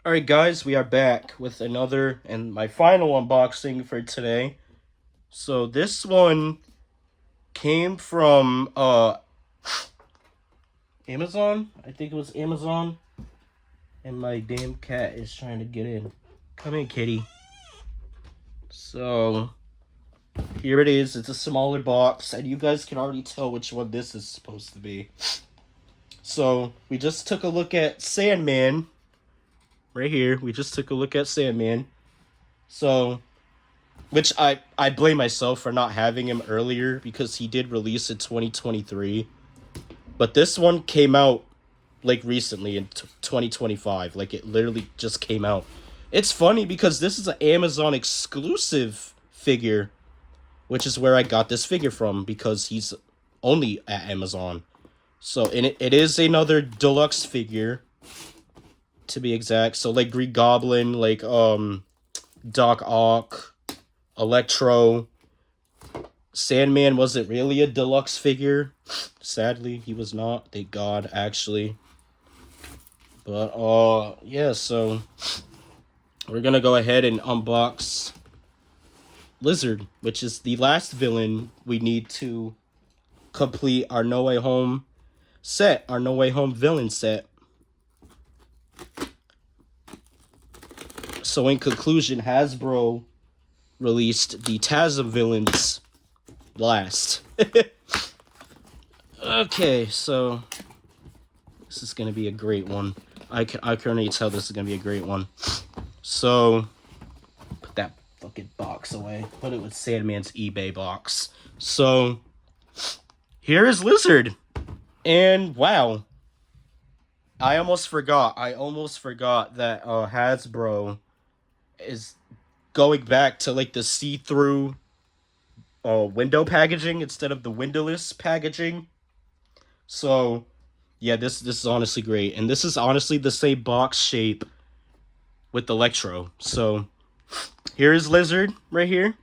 Alright guys, we are back with another and my final unboxing for today. So this one came from Amazon. I think it was Amazon. And my damn cat is trying to get in. Come in, kitty. So here it is. It's a smaller box, and you guys can already tell which one this is supposed to be. So we just took a look at Sandman. Right here. We just took a look at Sandman. So which I blame myself for not having him earlier because he did release in 2023. But this one came out like recently in 2025. Like it literally just came out. It's funny because this is an Amazon exclusive figure, which is where I got this figure from because he's only at Amazon. So and it is another deluxe figure to be exact. So like Green Goblin, like Doc Ock, Electro. Sandman wasn't really a deluxe figure. Sadly, he was not. Thank God, actually. But, yeah, so we're gonna go ahead and unbox Lizard, which is the last villain we need to complete our No Way Home set, our No Way Home villain set. So in conclusion, Hasbro released the TASM villains last. Okay, so this is gonna be a great one. I can already tell this is gonna be a great one. So put that fucking box away. Put it with Sandman's eBay box. So here is Lizard, and wow, I almost forgot that Hasbro is going back to like the see-through window packaging instead of the windowless packaging. So yeah, this is honestly great, and this is honestly the same box shape with Electro. So here is Lizard right here,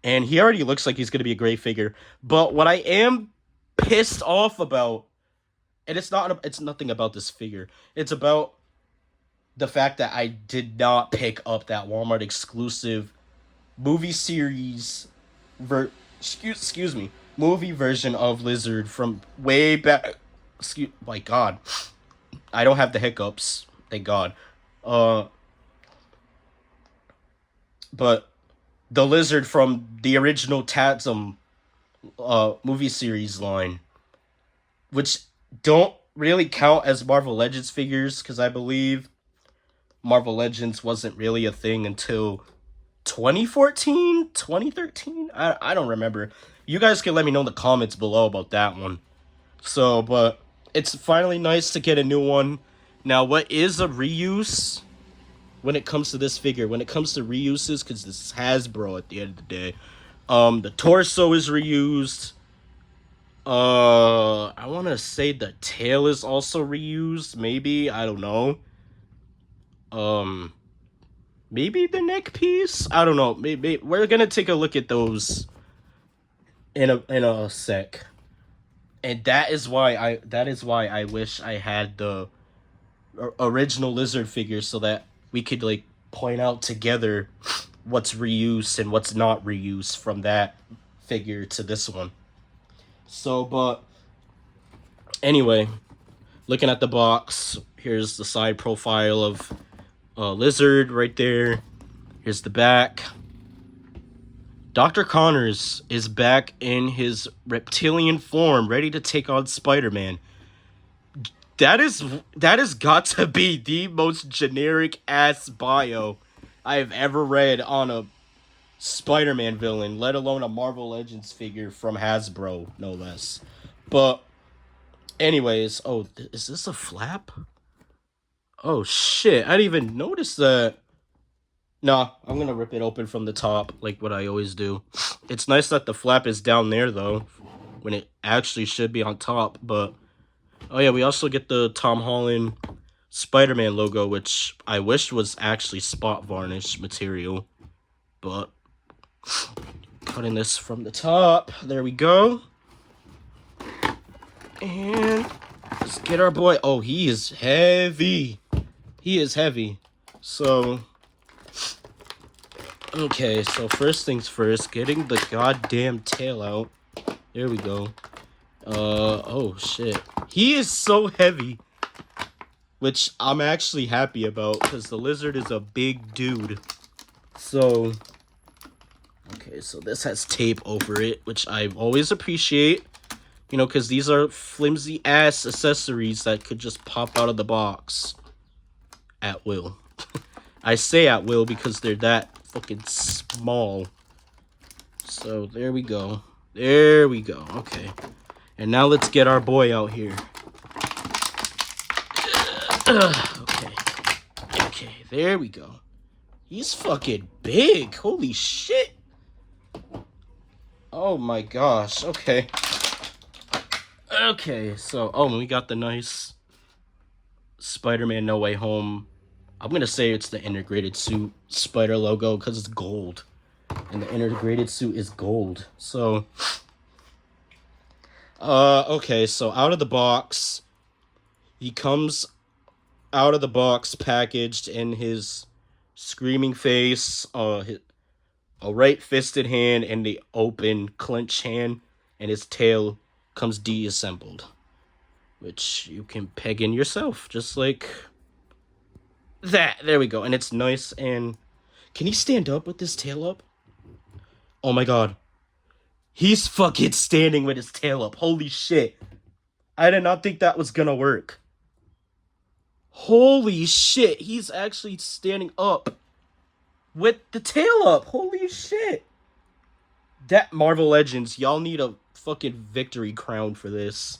and he already looks like he's gonna be a great figure. But what I am pissed off about, and it's nothing about this figure. It's about the fact that I did not pick up that Walmart exclusive movie series excuse me, movie version of Lizard from way back. My God, I don't have the hiccups. Thank God. But the Lizard from the original Tatsum movie series line, which don't really count as Marvel Legends figures because I believe Marvel Legends wasn't really a thing until 2014, 2013. I don't remember. You guys can let me know in the comments below about that one. So, but it's finally nice to get a new one. Now, what is a reuse when it comes to this figure? When it comes to reuses, because this is Hasbro at the end of the day. The torso is reused. I want to say the tail is also reused. Maybe, I don't know. Maybe the neck piece. I don't know. Maybe we're gonna take a look at those in a sec. And that is why I wish I had the original Lizard figure so that we could like point out together what's reused and what's not reused from that figure to this one. So, but anyway, looking at the box, here's the side profile of Lizard right there. Here's the back. Dr. Connors is back in his reptilian form, ready to take on Spider-Man. That has got to be the most generic ass bio I have ever read on a Spider-Man villain, let alone a Marvel Legends figure from Hasbro, no less. But anyways, oh, is this a flap? Oh shit, I didn't even notice that. Nah, I'm gonna rip it open from the top, like what I always do. It's nice that the flap is down there, though, when it actually should be on top, but... Oh yeah, we also get the Tom Holland Spider-Man logo, which I wish was actually spot varnish material. But... cutting this from the top, there we go. And... let's get our boy... oh, he is heavy. He is heavy. So, okay, so first things first, getting the goddamn tail out. There we go. Oh shit. He is so heavy. Which I'm actually happy about, because the lizard is a big dude. So, okay, so this has tape over it, which I always appreciate. You know, because these are flimsy ass accessories that could just pop out of the box at will. I say at will because they're that fucking small. So there we go. There we go. Okay. And now let's get our boy out here. Okay. Okay, there we go. He's fucking big. Holy shit. Oh my gosh. Okay. Okay, so we got the nice Spider-Man No Way Home. I'm gonna say it's the integrated suit spider logo because it's gold. And the integrated suit is gold. So okay, so out of the box, he comes out of the box packaged in his screaming face, a right-fisted hand, and the open clenched hand, and his tail comes deassembled, which you can peg in yourself, just like that. There we go, and it's nice. And can he stand up with his tail up? Oh my god. He's fucking standing with his tail up. Holy shit. I did not think that was gonna work. Holy shit. He's actually standing up with the tail up. Holy shit. That Marvel Legends, y'all need a fucking victory crown for this.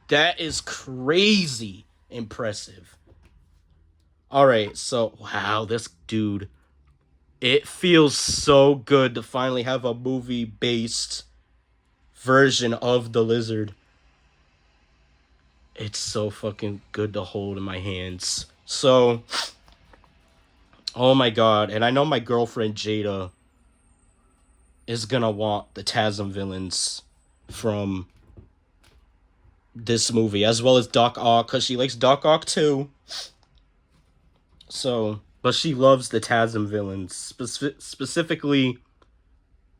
That is crazy impressive. Alright, so, wow, this dude. It feels so good to finally have a movie-based version of the lizard. It's so fucking good to hold in my hands. So, oh my god, and I know my girlfriend Jada is gonna want the TASM villains from this movie, as well as Doc Ock, because she likes Doc Ock too. So, but she loves the TASM villains, specifically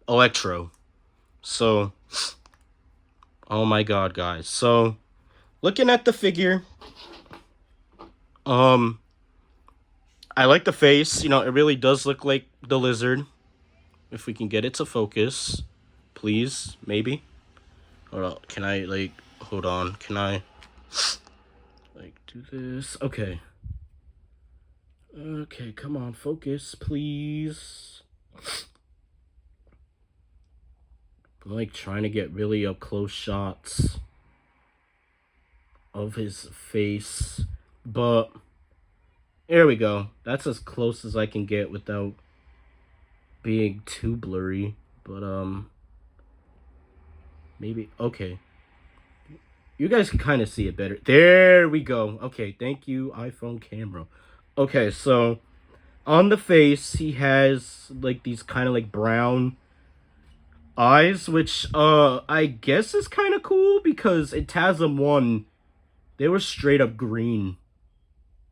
Electro. So, oh my god, guys. So, looking at the figure, I like the face. You know, it really does look like the lizard. If we can get it to focus, please, maybe. Hold on, can I, like, hold on, can I, like, do this? Okay. Okay, come on, focus, please. I'm, like, trying to get really up close shots of his face, but there we go. That's as close as I can get without being too blurry, but, maybe, okay. You guys can kind of see it better. There we go. Okay, thank you, iPhone camera. Okay, so on the face, he has like these kind of like brown eyes, which I guess is kind of cool because in TASM 1, they were straight up green.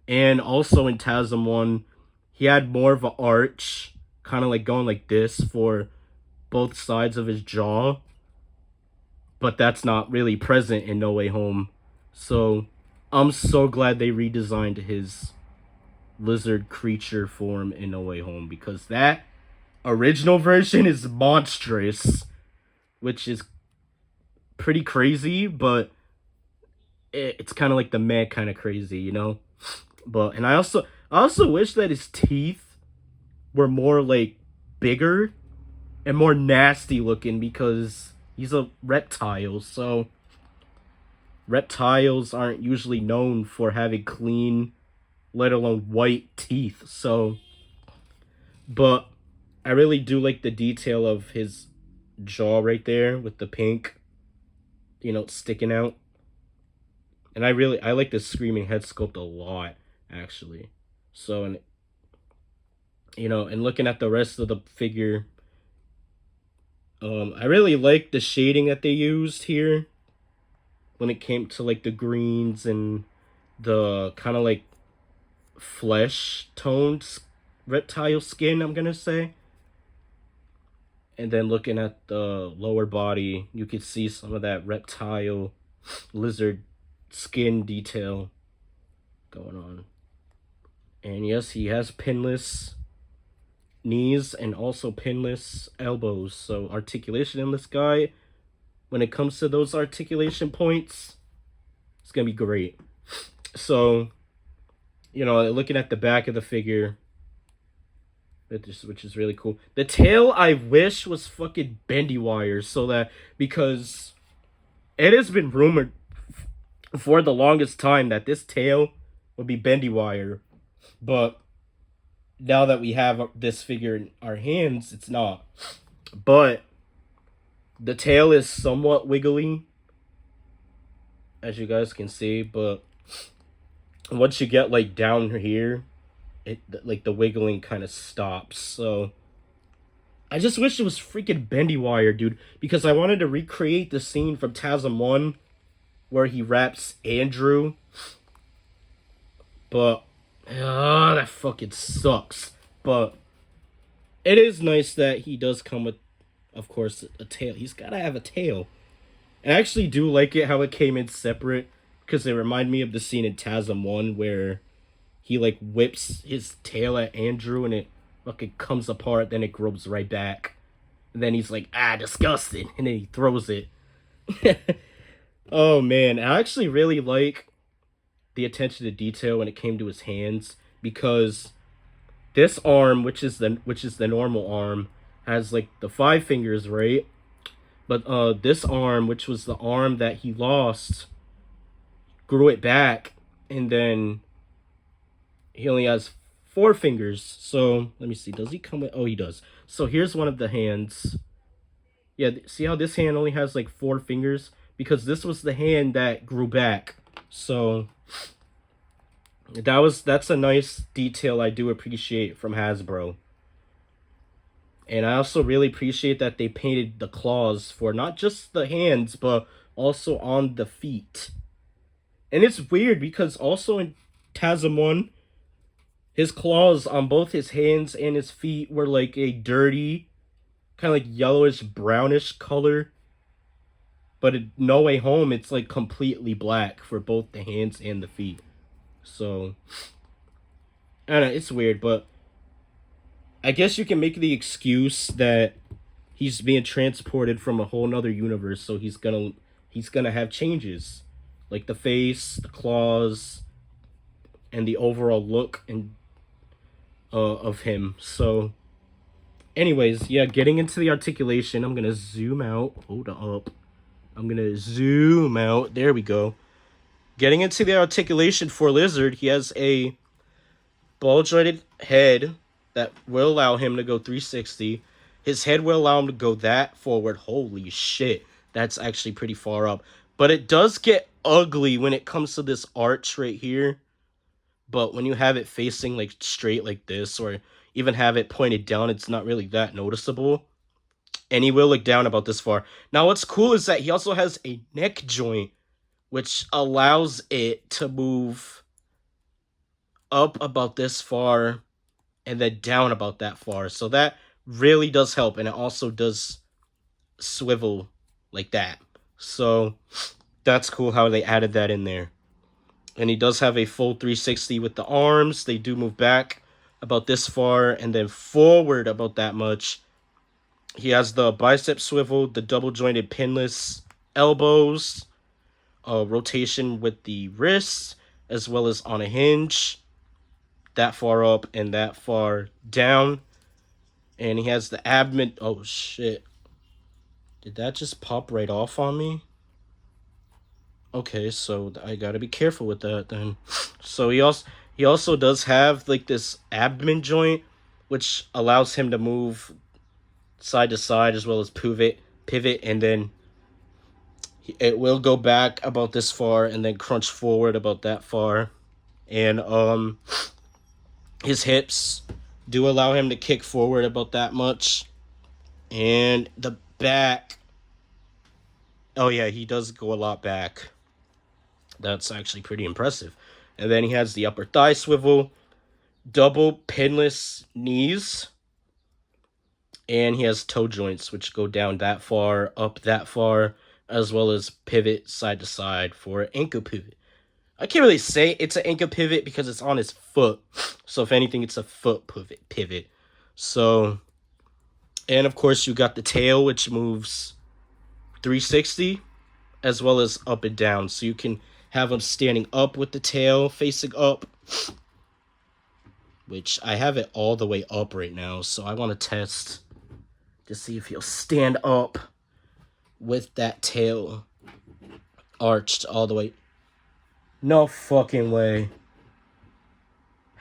And also in TASM 1, he had more of an arch, kind of like going like this for both sides of his jaw. But that's not really present in No Way Home. So I'm so glad they redesigned his lizard creature form in No Way Home, because that original version is monstrous, which is pretty crazy, but it's kind of like the meh kind of crazy, you know? But, and I also wish that his teeth were more like bigger and more nasty looking, because he's a reptile, so reptiles aren't usually known for having clean, let alone white teeth. So, but I really do like the detail of his jaw right there with the pink, you know, sticking out. And I like the screaming head sculpt a lot, actually. So, and you know, and looking at the rest of the figure, I really like the shading that they used here when it came to like the greens and the kind of like flesh toned reptile skin, I'm gonna say. And then looking at the lower body, you could see some of that reptile lizard skin detail going on. And yes, he has pinless knees and also pinless elbows. So articulation in this guy, when it comes to those articulation points, it's gonna be great. So, looking at the back of the figure, which is really cool. The tail I wish was fucking bendy wire, so that, because it has been rumored for the longest time that this tail would be bendy wire, but now that we have this figure in our hands, it's not. But the tail is somewhat wiggly, as you guys can see, but once you get like down here, it like the wiggling kind of stops. So I just wish it was freaking bendy wire, dude, because I wanted to recreate the scene from TASM 1 where he raps Andrew. But that fucking sucks. But it is nice that he does come with, of course, a tail. He's gotta have a tail. I actually do like it how it came in separate, because they remind me of the scene in TASM 1 where he like whips his tail at Andrew and it fucking comes apart, then it grows right back. And then he's like, disgusting, and then he throws it. Oh man, I actually really like the attention to detail when it came to his hands, because this arm, which is the normal arm, has like the 5 fingers, right? But this arm, which was the arm that he lost, grew it back, and then he only has 4 fingers. So let me see, does he come with, oh, he does. So here's one of the hands. Yeah, see how this hand only has like 4 fingers? Because this was the hand that grew back. So that's a nice detail I do appreciate from Hasbro. And I also really appreciate that they painted the claws for not just the hands, but also on the feet. And it's weird because also in TASM 1, his claws on both his hands and his feet were like a dirty, kind of like yellowish, brownish color. But in No Way Home, it's like completely black for both the hands and the feet. So, I don't know, it's weird, but I guess you can make the excuse that he's being transported from a whole nother universe, so he's gonna have changes, like the face, the claws, and the overall look and of him. So, anyways, yeah, getting into the articulation, I'm gonna zoom out. Hold up, I'm gonna zoom out. There we go. Getting into the articulation for Lizard, he has a ball-jointed head that will allow him to go 360. His head will allow him to go that forward. Holy shit, that's actually pretty far up. But it does get ugly when it comes to this arch right here. But when you have it facing like straight like this, or even have it pointed down, it's not really that noticeable. And he will look down about this far. Now what's cool is that he also has a neck joint, which allows it to move up about this far and then down about that far. So that really does help, and it also does swivel like that. So that's cool how they added that in there. And he does have a full 360 with the arms. They do move back about this far and then forward about that much. He has the bicep swivel, the double jointed pinless elbows, rotation with the wrists, as well as on a hinge, that far up and that far down. And he has the abdomen. Oh shit, did that just pop right off on me? Okay, so I gotta be careful with that then. So he also does have like this abdomen joint, which allows him to move side to side as well as pivot, and then it will go back about this far and then crunch forward about that far. And his hips do allow him to kick forward about that much. And the back, oh yeah, he does go a lot back. That's actually pretty impressive. And then he has the upper thigh swivel, double pinless knees, and he has toe joints which go down that far, up that far, as well as pivot side to side for ankle pivot. I can't really say it's an ankle pivot because it's on his foot. So if anything, it's a foot pivot. So, and of course you got the tail, which moves 360 as well as up and down. So you can have him standing up with the tail facing up, which I have it all the way up right now. So I want to test to see if he'll stand up with that tail arched all the way. No fucking way.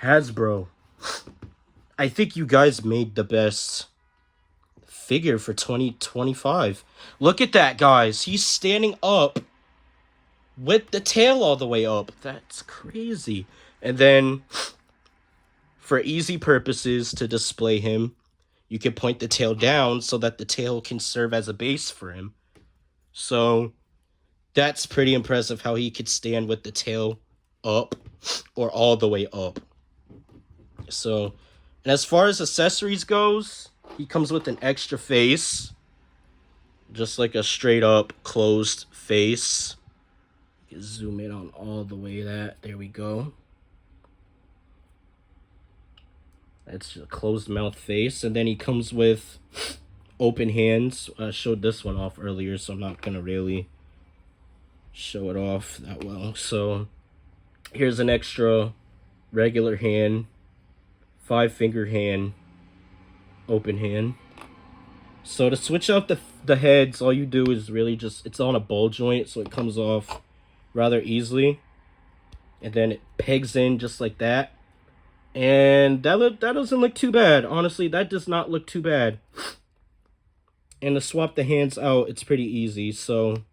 Hasbro. I think you guys made the best figure for 2025. Look at that, guys. He's standing up with the tail all the way up. That's crazy. And then, for easy purposes to display him, you can point the tail down so that the tail can serve as a base for him. So, that's pretty impressive how he could stand with the tail up or all the way up. So, and as far as accessories goes, he comes with an extra face. Just like a straight up closed face. You can zoom in on all the way that. There we go. That's a closed mouth face. And then he comes with open hands. I showed this one off earlier, so I'm not going to really show it off that well. So here's an extra regular hand, 5-finger hand, open hand. So to switch out the heads, all you do is really just, it's on a ball joint, so it comes off rather easily. And then it pegs in just like that. And that doesn't look too bad. Honestly, that does not look too bad. And to swap the hands out, it's pretty easy. So,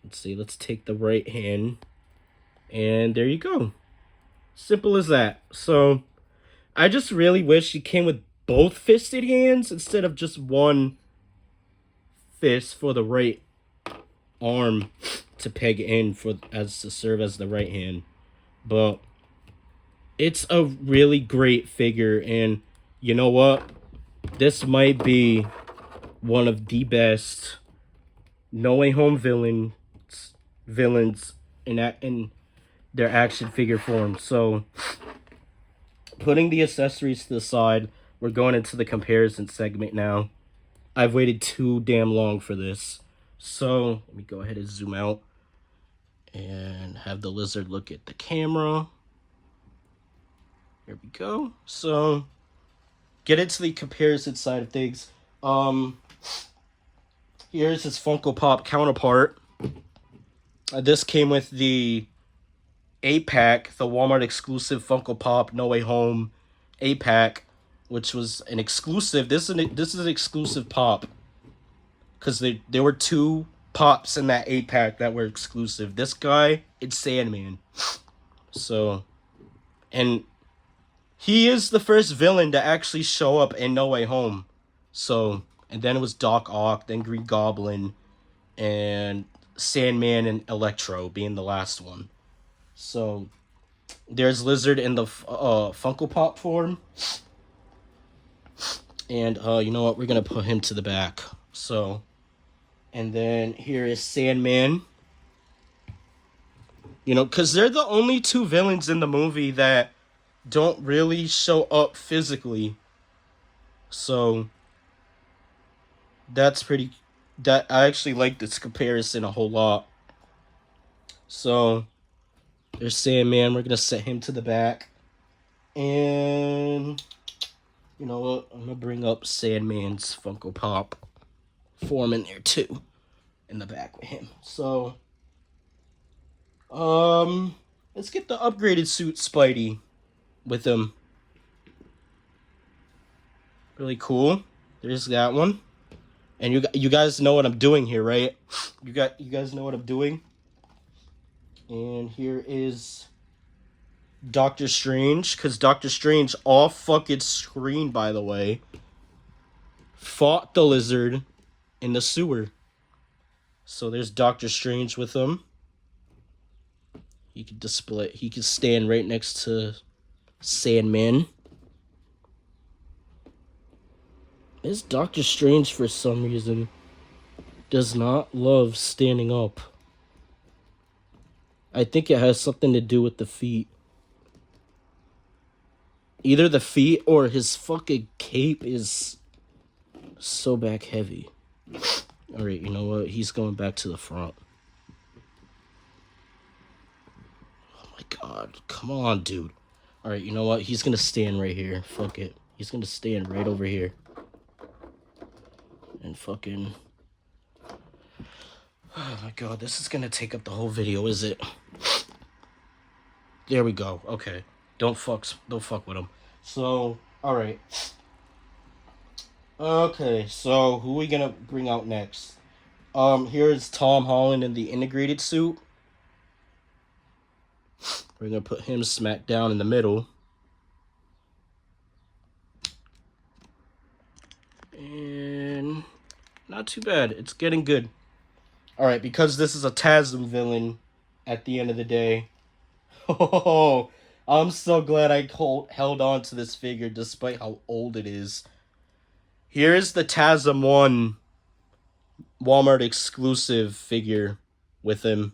let's see, let's take the right hand. And there you go. Simple as that. So, I just really wish he came with both fisted hands instead of just one fist for the right arm to peg in to serve as the right hand. But it's a really great figure, and you know what? This might be one of the best No Way Home villains in their action figure form. So, putting the accessories to the side, we're going into the comparison segment now. I've waited too damn long for this. So, let me go ahead and zoom out and have the lizard look at the camera. Here we go. So, get into the comparison side of things. Here's his Funko Pop counterpart. This came with the 8-pack, the Walmart exclusive Funko Pop No Way Home 8-pack, which was an exclusive. This is an exclusive pop because there were 2 pops in that 8-pack that were exclusive. This guy, it's Sandman. So, and he is the first villain to actually show up in No Way Home. So, and then it was Doc Ock, then Green Goblin, and Sandman and Electro being the last one. So, there's Lizard in the Funko Pop form. And, you know what? We're going to put him to the back. So, and then here is Sandman. You know, because they're the only 2 villains in the movie that don't really show up physically. So, that's pretty... I actually like this comparison a whole lot. So, there's Sandman. We're going to set him to the back. And, you know what? I'm going to bring up Sandman's Funko Pop form in there too. In the back with him. So, let's get the upgraded suit Spidey with him. Really cool. There's that one. And you guys know what I'm doing here, right? You guys know what I'm doing. And here is Doctor Strange, because Doctor Strange off fucking screen, by the way, fought the Lizard in the sewer. So there's Doctor Strange with him. He could stand right next to Sandman. This Doctor Strange, for some reason, does not love standing up. I think it has something to do with the feet. Either the feet or his fucking cape is so back heavy. Alright, you know what? He's going back to the front. Oh my god. Come on, dude. Alright, you know what? He's gonna stand right here. Fuck it. He's gonna stand right over here. And fucking... Oh my god, this is gonna take up the whole video, is it? There we go. Okay. Don't fuck with him. So, alright. Okay, so who are we gonna bring out next? Here's Tom Holland in the integrated suit. We're gonna put him smack down in the middle. And not too bad. It's getting good. Alright, because this is a TASM villain at the end of the day. Oh, I'm so glad I held on to this figure despite how old it is. Here's the TASM 1 Walmart exclusive figure with him.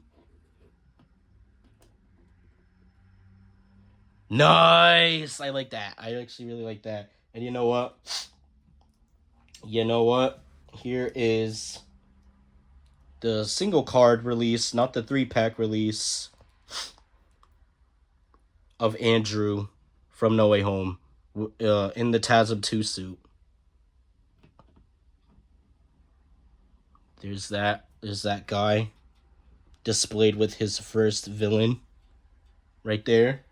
Nice! I like that. I actually really like that. And you know what? Here is the single card release, not the 3-pack release, of Andrew from No Way Home in the TASM 2 suit. There's that guy displayed with his first villain right there.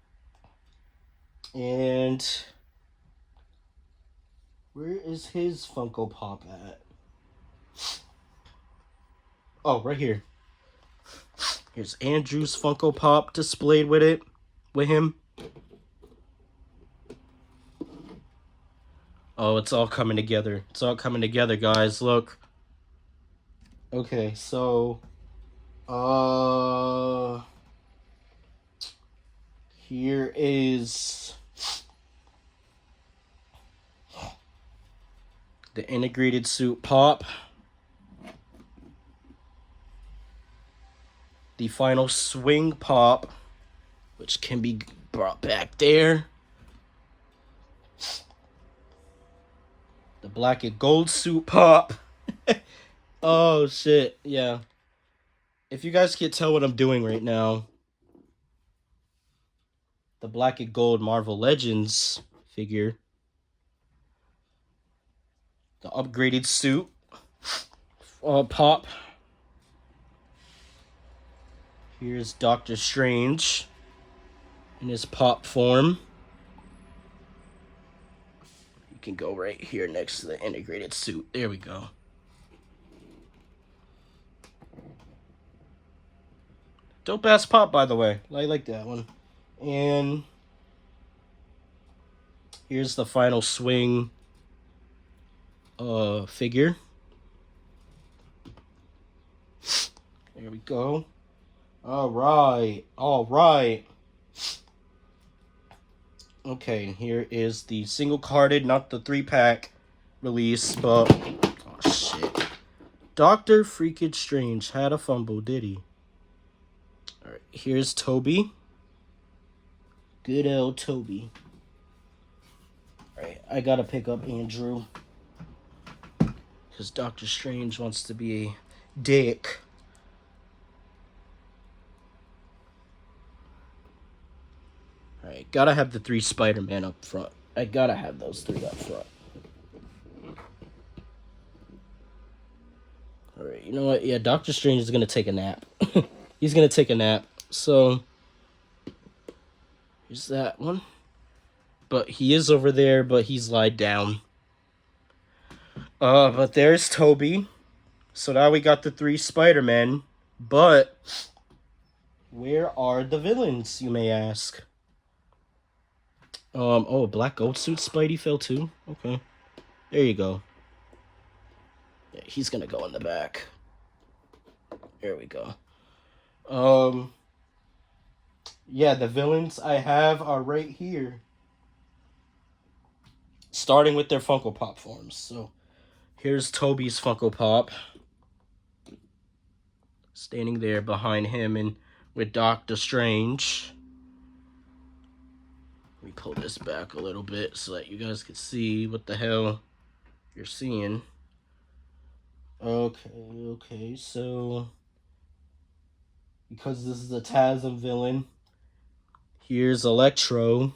And where is his Funko Pop at? Oh, right here. Here's Andrew's Funko Pop displayed with him. Oh, it's all coming together. It's all coming together, guys. Look. Okay, so here is the integrated suit pop. The final swing pop, which can be brought back there. The black and gold suit pop. Oh, shit. Yeah. If you guys can't tell what I'm doing right now, the black and gold Marvel Legends figure. The upgraded suit pop. Here's Doctor Strange in his pop form. You can go right here next to the integrated suit. There we go. Dope ass pop, by the way. I like that one. And here's the final swing figure. There we go. All right. Okay, here is the single carded, not the 3-pack release, but oh shit. Dr. Freaking Strange had a fumble, did he? Alright, here's Toby. Good old Toby. Alright, I gotta pick up Andrew. Because Doctor Strange wants to be a dick. Alright, gotta have the 3 Spider-Man up front. I gotta have those 3 up front. Alright, you know what? Yeah, Doctor Strange is gonna take a nap. He's gonna take a nap. So, here's that one. But he is over there, but he's lied down. But there's Toby. So now we got the 3 Spider-Men. But where are the villains, you may ask? Oh, black gold suit Spidey fell too? Okay. There you go. Yeah, he's gonna go in the back. There we go. Yeah, the villains I have are right here. starting with their Funko Pop forms. So here's Toby's Funko Pop. Standing there behind him and with Doctor Strange. Let me pull this back a little bit so that you guys can see what the hell you're seeing. Okay, so because this is a TASM villain, here's Electro.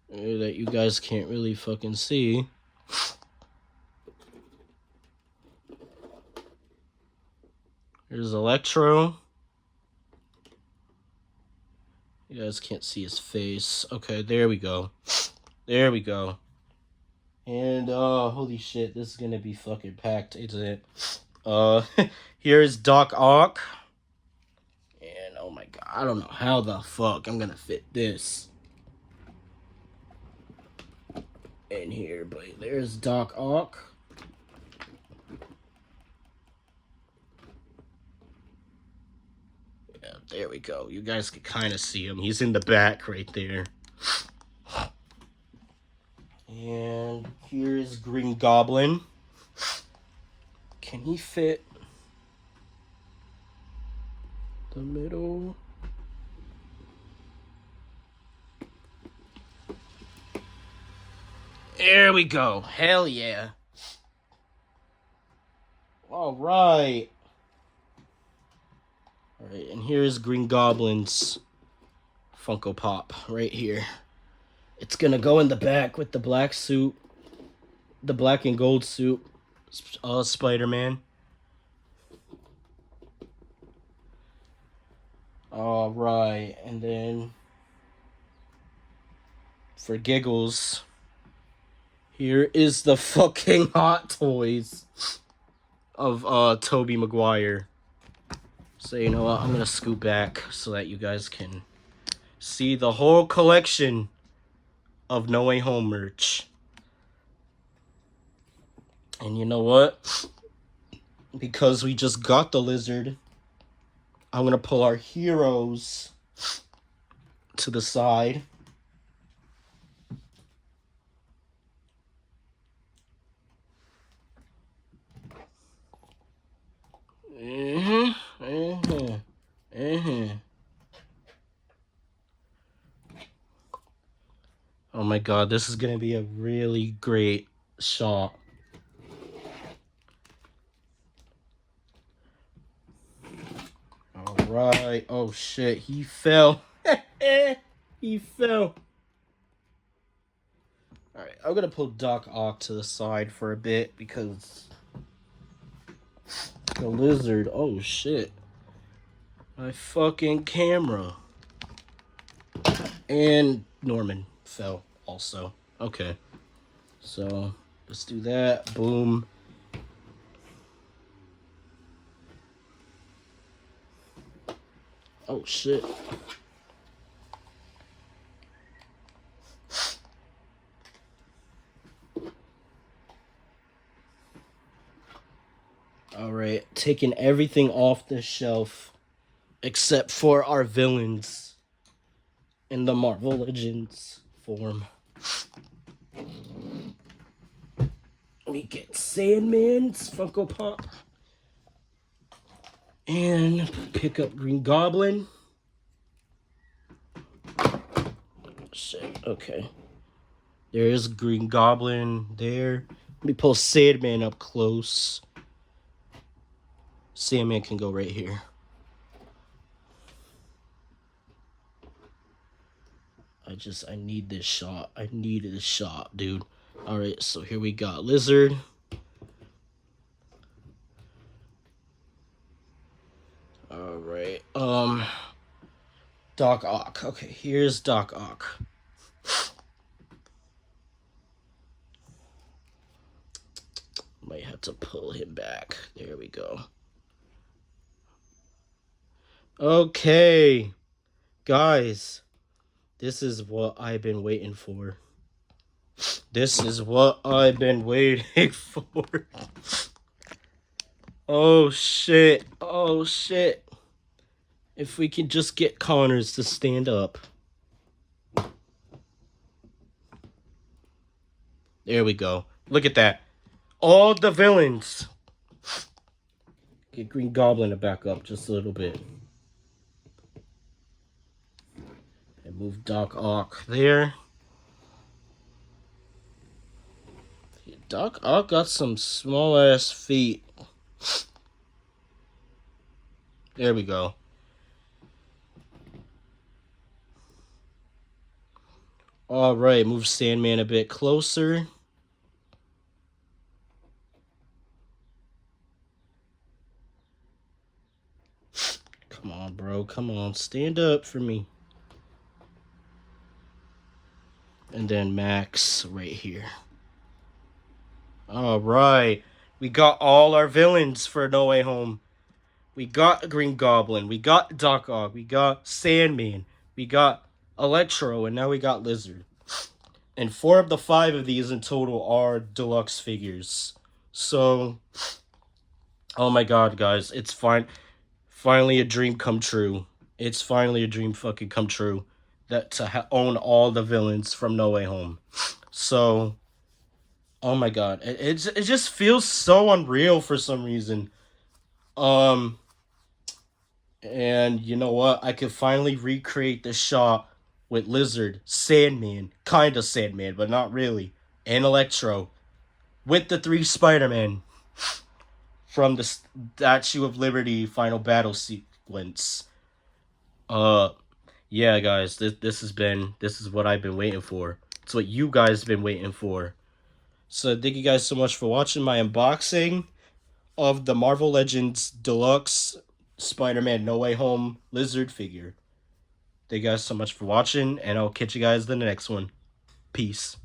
That you guys can't really fucking see. Here's Electro. You guys can't see his face. Okay, there we go. There we go. And holy shit, this is gonna be fucking packed, isn't it? Here's Doc Ock. And oh my god, I don't know how the fuck I'm gonna fit this in here, but there's Doc Ock. Yeah, there we go. You guys can kind of see him. He's in the back right there. And here's Green Goblin. Can he fit the middle? There we go. Hell yeah. All right. All right, and here's Green Goblin's Funko Pop right here. It's gonna go in the back with the black suit, the black and gold suit, Spider-Man. All right, and then for giggles, here is the fucking Hot Toys of Tobey Maguire. So you know what, I'm gonna scoot back so that you guys can see the whole collection of No Way Home merch. And you know what? Because we just got the Lizard, I'm gonna pull our heroes to the side. Oh my god, this is gonna be a really great shot. Alright, oh shit, he fell. He fell. Alright, I'm gonna pull Doc Ock to the side for a bit because the Lizard, oh shit. My fucking camera. And Norman fell also. Okay. So, let's do that. Boom. Oh shit. Alright, taking everything off the shelf except for our villains in the Marvel Legends form. We get Sandman's Funko Pop. And pick up Green Goblin. Shit, okay. There is Green Goblin there. Let me pull Sandman up close. Sandman can go right here. I need this shot. I need this shot, dude. Alright, so here we got Lizard. Alright, Doc Ock. Okay, here's Doc Ock. Might have to pull him back. There we go. Okay, guys, this is what I've been waiting for. This is what I've been waiting for. Oh shit. Oh shit. If we can just get Connors to stand up. There we go. Look at that. All the villains. Get Green Goblin to back up just a little bit. And move Doc Ock there. Doc Ock got some small ass feet. There we go. Alright, move Sandman a bit closer. Come on, bro. Come on. Stand up for me. And then Max right here. Alright. We got all our villains for No Way Home. We got Green Goblin. We got Doc Ock. We got Sandman. We got Electro. And now we got Lizard. And 4 of the 5 of these in total are deluxe figures. So, oh my god, guys. It's fine. Finally a dream come true. It's finally a dream fucking come true. That to own all the villains from No Way Home. So, oh my god. It just feels so unreal for some reason. And you know what? I could finally recreate the shot with Lizard, Sandman, kinda Sandman, but not really, and Electro, with the 3 Spider-Man from the Statue of Liberty final battle sequence. Yeah, guys, this is what I've been waiting for. It's what you guys have been waiting for. So thank you guys so much for watching my unboxing of the Marvel Legends Deluxe Spider-Man No Way Home Lizard figure. Thank you guys so much for watching, and I'll catch you guys in the next one. Peace.